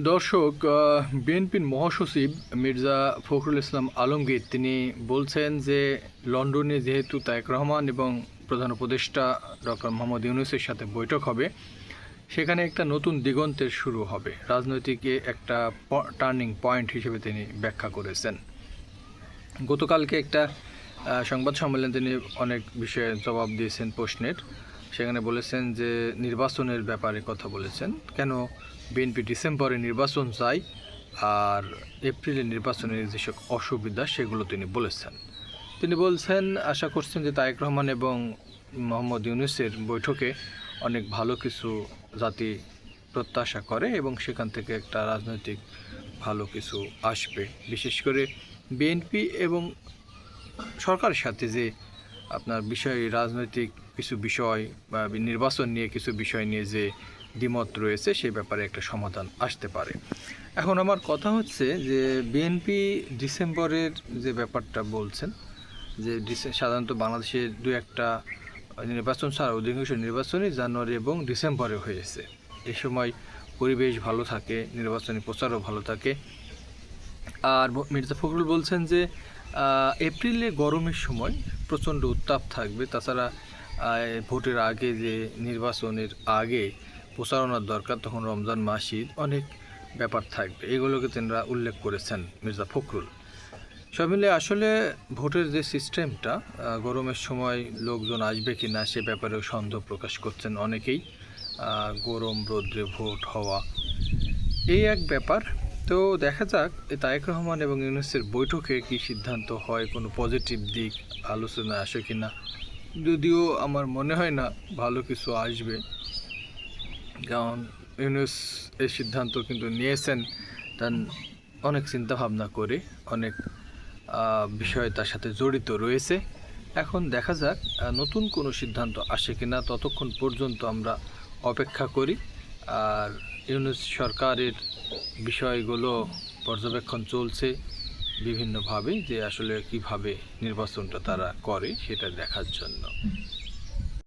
দর্শক, বিএনপির মহাসচিব মির্জা ফখরুল ইসলাম আলমগীর তিনি বলছেন যে লন্ডনে যেহেতু তারেক রহমান এবং প্রধান উপদেষ্টা ডক্টর মোহাম্মদ ইউনূসের সাথে বৈঠক হবে, সেখানে একটা নতুন দিগন্তের শুরু হবে, রাজনৈতিকে একটা টার্নিং পয়েন্ট হিসেবে তিনি ব্যাখ্যা করেছেন। গতকালকে একটা সংবাদ সম্মেলনে তিনি অনেক বিষয়ে জবাব দিয়েছেন প্রশ্নের। সেখানে বলেছেন যে নির্বাচনের ব্যাপারে কথা বলেছেন, কেন বিএনপি ডিসেম্বরে নির্বাচন চাই আর এপ্রিলে নির্বাচনের যেসব অসুবিধা সেগুলো তিনি বলেছেন। তিনি বলছেন, আশা করছেন যে তারেক রহমান এবং মোহাম্মদ ইউনূসের বৈঠকে অনেক ভালো কিছু জাতি প্রত্যাশা করে এবং সেখান থেকে একটা রাজনৈতিক ভালো কিছু আসবে। বিশেষ করে বিএনপি এবং সরকারের সাথে যে আপনার বিষয়, রাজনৈতিক কিছু বিষয় বা নির্বাচন নিয়ে কিছু বিষয় নিয়ে যে দ্বিমত রয়েছে সেই ব্যাপারে একটা সমাধান আসতে পারে। এখন আমার কথা হচ্ছে যে বিএনপি ডিসেম্বরের যে ব্যাপারটা বলছেন, যে সাধারণত বাংলাদেশের দু একটা নির্বাচন ছাড়া অধিকাংশ নির্বাচনই জানুয়ারি এবং ডিসেম্বরে হয়েছে। এই সময় পরিবেশ ভালো থাকে, নির্বাচনী প্রচারও ভালো থাকে। আর মির্জা ফখরুল বলছেন যে এপ্রিলে গরমের সময় প্রচণ্ড উত্তাপ থাকবে, তাছাড়া ভোটের আগে যে নির্বাচনের আগে প্রচারণার দরকার, তখন রমজান মাস, ঈদ, অনেক ব্যাপার থাকবে, এগুলোকে তেনারা উল্লেখ করেছেন মির্জা ফখরুল। সব মিলে আসলে ভোটের যে সিস্টেমটা, গরমের সময় লোকজন আসবে কি না সে ব্যাপারেও সন্দেহ প্রকাশ করছেন অনেকেই। গরম রৌদ্রে ভোট হওয়া এই এক ব্যাপার। তো দেখা যাক তারেক রহমান এবং ইউনূসের বৈঠকে কি সিদ্ধান্ত হয়, কোনো পজিটিভ দিক আলোচনা আসে কি না। যদিও আমার মনে হয় না ভালো কিছু আসবে, কারণ ইউনূস এই সিদ্ধান্ত কিন্তু নিয়েছেন তার অনেক চিন্তাভাবনা করে, অনেক বিষয় তার সাথে জড়িত রয়েছে। এখন দেখা যাক নতুন কোনো সিদ্ধান্ত আসে কিনা, ততক্ষণ পর্যন্ত আমরা অপেক্ষা করি। আর ইউনূস সরকারের বিষয়গুলো পর্যবেক্ষণ চলছে বিভিন্নভাবে, যে আসলে কিভাবে নির্বাচনটা তারা করে সেটা দেখার জন্য।